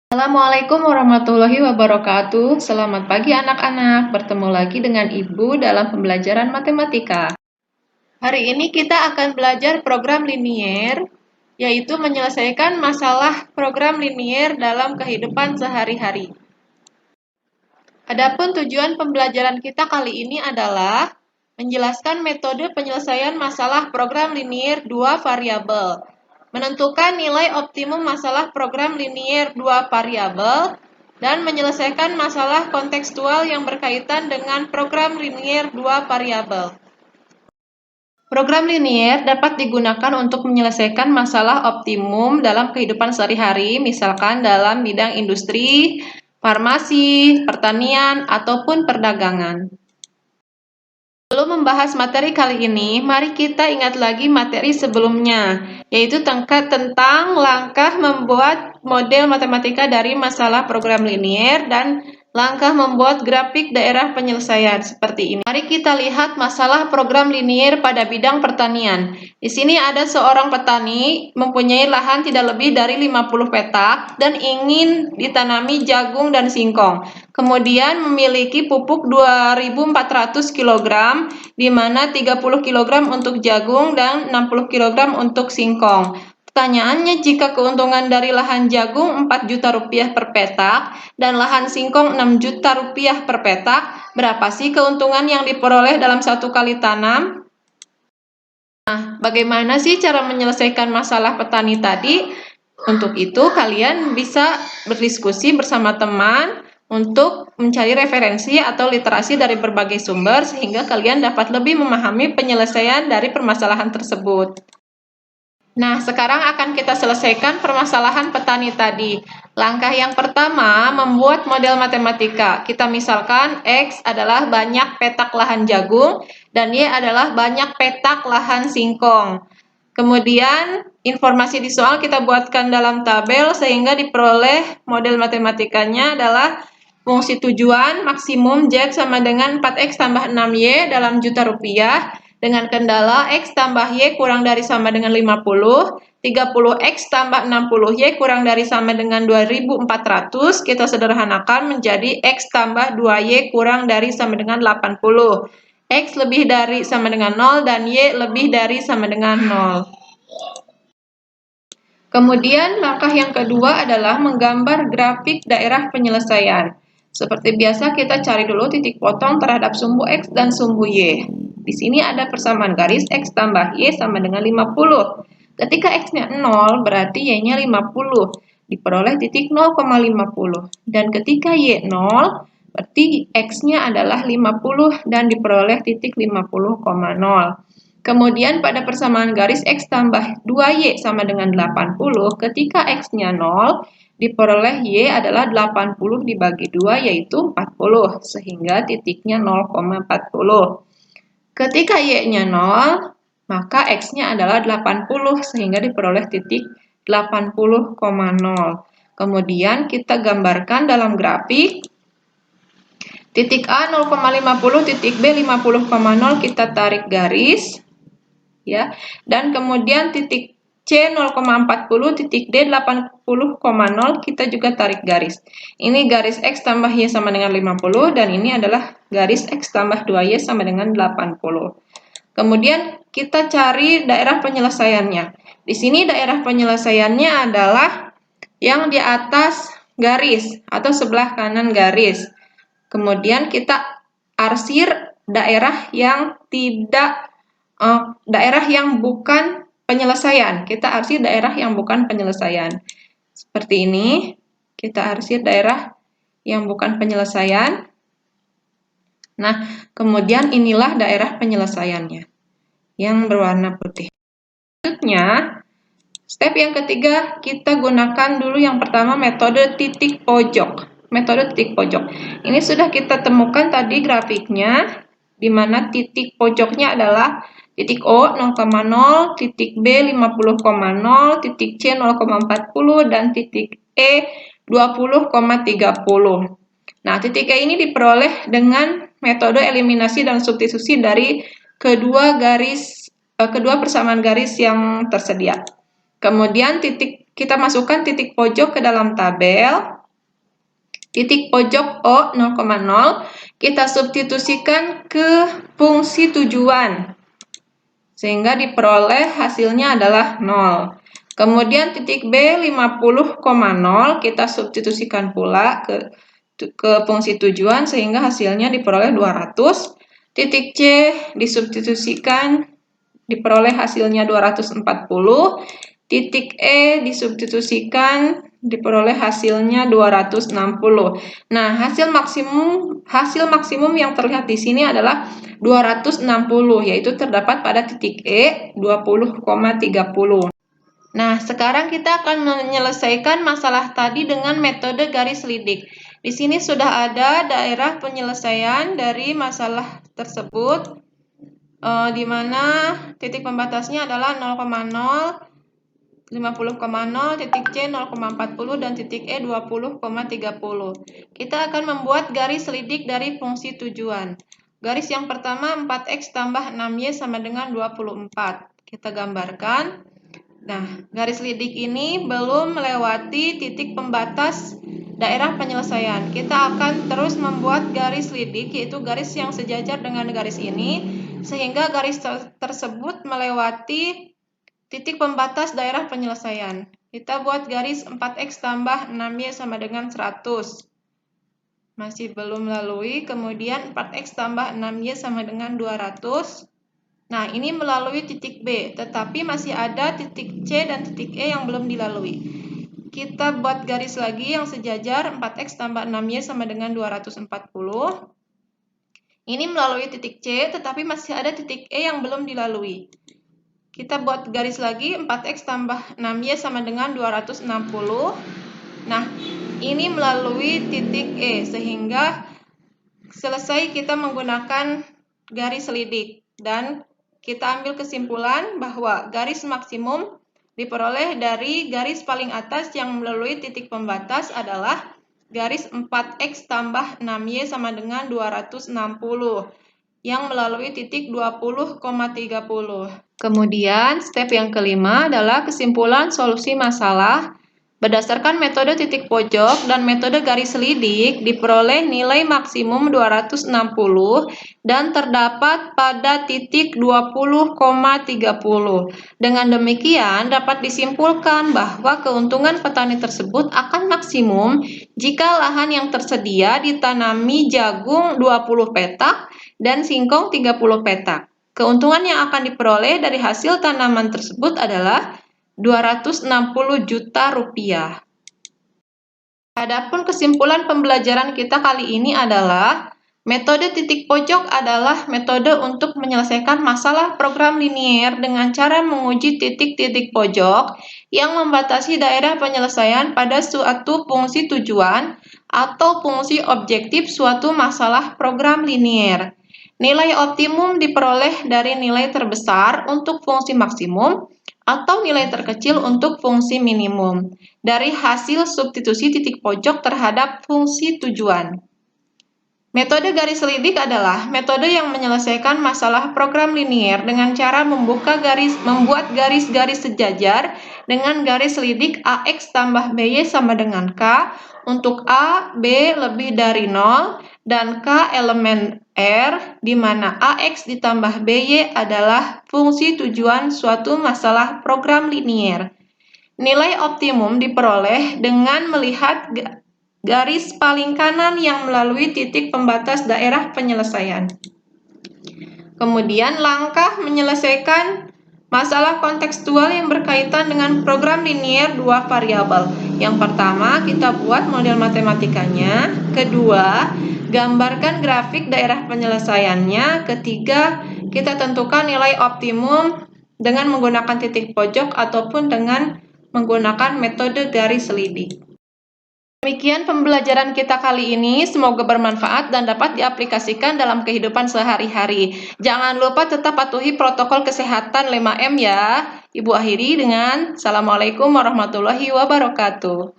Assalamualaikum warahmatullahi wabarakatuh. Selamat pagi anak-anak. Bertemu lagi dengan Ibu dalam pembelajaran matematika. Hari ini kita akan belajar program linier, yaitu menyelesaikan masalah program linier dalam kehidupan sehari-hari. Adapun tujuan pembelajaran kita kali ini adalah menjelaskan metode penyelesaian masalah program linier dua variabel, menentukan nilai optimum masalah program linier dua variabel, dan menyelesaikan masalah kontekstual yang berkaitan dengan program linier dua variabel. Program linier dapat digunakan untuk menyelesaikan masalah optimum dalam kehidupan sehari-hari, misalkan dalam bidang industri, farmasi, pertanian, ataupun perdagangan. Sebelum membahas materi kali ini, mari kita ingat lagi materi sebelumnya, yaitu tentang langkah membuat model matematika dari masalah program linier dan langkah membuat grafik daerah penyelesaian seperti ini. Mari kita lihat masalah program linier pada bidang pertanian. Di sini ada seorang petani mempunyai lahan tidak lebih dari 50 petak dan ingin ditanami jagung dan singkong. Kemudian memiliki pupuk 2.400 kg, di mana 30 kg untuk jagung dan 60 kg untuk singkong. Pertanyaannya, jika keuntungan dari lahan jagung 4 juta rupiah per petak dan lahan singkong 6 juta rupiah per petak, berapa sih keuntungan yang diperoleh dalam satu kali tanam? Nah, bagaimana sih cara menyelesaikan masalah petani tadi? Untuk itu, kalian bisa berdiskusi bersama teman untuk mencari referensi atau literasi dari berbagai sumber sehingga kalian dapat lebih memahami penyelesaian dari permasalahan tersebut. Nah, sekarang akan kita selesaikan permasalahan petani tadi. Langkah yang pertama, membuat model matematika. Kita misalkan X adalah banyak petak lahan jagung dan Y adalah banyak petak lahan singkong. Kemudian, informasi di soal kita buatkan dalam tabel sehingga diperoleh model matematikanya adalah fungsi tujuan maksimum Z sama dengan 4X tambah 6Y dalam juta rupiah, dengan kendala X tambah Y kurang dari sama dengan 50, 30X tambah 60Y kurang dari sama dengan 2.400, kita sederhanakan menjadi X tambah 2Y kurang dari sama dengan 80. X lebih dari sama dengan 0 dan Y lebih dari sama dengan 0. Kemudian langkah yang kedua adalah menggambar grafik daerah penyelesaian. Seperti biasa kita cari dulu titik potong terhadap sumbu X dan sumbu Y. Di sini ada persamaan garis X tambah Y sama dengan 50. Ketika X-nya 0 berarti Y-nya 50. Diperoleh titik 0,50. Dan ketika Y 0 berarti X-nya adalah 50 dan diperoleh titik 50,0. Kemudian pada persamaan garis X tambah 2Y sama dengan 80, ketika X-nya 0, diperoleh Y adalah 80 dibagi 2 yaitu 40, sehingga titiknya 0,40. Ketika Y-nya 0, maka X-nya adalah 80, sehingga diperoleh titik 80,0. Kemudian kita gambarkan dalam grafik. Titik A 0,50, titik B 50,0 kita tarik garis. Ya, dan kemudian titik C 0,40, titik D 80,0 kita juga tarik garis. Ini garis X tambah Y sama dengan 50 dan ini adalah garis X tambah 2Y sama dengan 80. Kemudian kita cari daerah penyelesaiannya. Di sini daerah penyelesaiannya adalah yang di atas garis atau sebelah kanan garis. Kemudian kita arsir daerah yang bukan penyelesaian. Kita arsir daerah yang bukan penyelesaian. Seperti ini, kita arsir daerah yang bukan penyelesaian. Nah, kemudian inilah daerah penyelesaiannya yang berwarna putih. Selanjutnya, step yang ketiga, kita gunakan dulu yang pertama metode titik pojok. Metode titik pojok. Ini sudah kita temukan tadi grafiknya, di mana titik pojoknya adalah titik O 0,0, titik B 50,0, titik C 0,40, dan titik E 20,30. Nah, titik E ini diperoleh dengan metode eliminasi dan substitusi dari kedua persamaan garis yang tersedia. Kemudian kita masukkan titik pojok ke dalam tabel. titik pojok O 0,0 kita substitusikan ke fungsi tujuan sehingga diperoleh hasilnya adalah 0. Kemudian titik B 50,0 kita substitusikan pula ke fungsi tujuan sehingga hasilnya diperoleh 200. Titik C disubstitusikan diperoleh hasilnya 240. Titik E disubstitusikan diperoleh hasilnya 260. Nah, hasil maksimum yang terlihat di sini adalah 260, yaitu terdapat pada titik E 20,30. Nah, sekarang kita akan menyelesaikan masalah tadi dengan metode garis lidik. Di sini sudah ada daerah penyelesaian dari masalah tersebut, di mana titik pembatasnya adalah 0,0, 50,0, titik C 0,40, dan titik E 20,30. Kita akan membuat garis lidik dari fungsi tujuan. Garis yang pertama 4X tambah 6Y sama dengan 24. Kita gambarkan. Nah, garis lidik ini belum melewati titik pembatas daerah penyelesaian. Kita akan terus membuat garis lidik, yaitu garis yang sejajar dengan garis ini, sehingga garis tersebut melewati titik pembatas daerah penyelesaian. Kita buat garis 4X tambah 6Y sama dengan 100. Masih belum melalui, kemudian 4X tambah 6Y sama dengan 200. Nah, ini melalui titik B, tetapi masih ada titik C dan titik E yang belum dilalui. Kita buat garis lagi yang sejajar, 4X tambah 6Y sama dengan 240. Ini melalui titik C, tetapi masih ada titik E yang belum dilalui. Kita buat garis lagi, 4X tambah 6Y sama dengan 260. Nah, ini melalui titik E, sehingga selesai kita menggunakan garis lidik. Dan kita ambil kesimpulan bahwa garis maksimum diperoleh dari garis paling atas yang melalui titik pembatas adalah garis 4X tambah 6Y sama dengan 260 yang melalui titik 20,30. Kemudian, step yang kelima adalah kesimpulan solusi masalah. Berdasarkan metode titik pojok dan metode garis lidik, diperoleh nilai maksimum 260 dan terdapat pada titik 20,30. Dengan demikian, dapat disimpulkan bahwa keuntungan petani tersebut akan maksimum jika lahan yang tersedia ditanami jagung 20 petak dan singkong 30 petak. Keuntungan yang akan diperoleh dari hasil tanaman tersebut adalah 260 juta rupiah. Adapun kesimpulan pembelajaran kita kali ini adalah metode titik pojok adalah metode untuk menyelesaikan masalah program linier dengan cara menguji titik-titik pojok yang membatasi daerah penyelesaian pada suatu fungsi tujuan atau fungsi objektif suatu masalah program linier. Nilai optimum diperoleh dari nilai terbesar untuk fungsi maksimum atau nilai terkecil untuk fungsi minimum dari hasil substitusi titik pojok terhadap fungsi tujuan. Metode garis lidik adalah metode yang menyelesaikan masalah program linier dengan cara membuat garis-garis sejajar dengan garis lidik AX tambah BY sama dengan K untuk A, B lebih dari 0 dan K elemen R, di mana AX ditambah BY adalah fungsi tujuan suatu masalah program linier. Nilai optimum diperoleh dengan melihat garis paling kanan yang melalui titik pembatas daerah penyelesaian. Kemudian langkah menyelesaikan masalah kontekstual yang berkaitan dengan program linier 2 variabel. Yang pertama, kita buat model matematikanya. Kedua, gambarkan grafik daerah penyelesaiannya. Ketiga, kita tentukan nilai optimum dengan menggunakan titik pojok ataupun dengan menggunakan metode garis lidik. Demikian pembelajaran kita kali ini, semoga bermanfaat dan dapat diaplikasikan dalam kehidupan sehari-hari. Jangan lupa tetap patuhi protokol kesehatan 5M ya. Ibu akhiri dengan Assalamualaikum warahmatullahi wabarakatuh.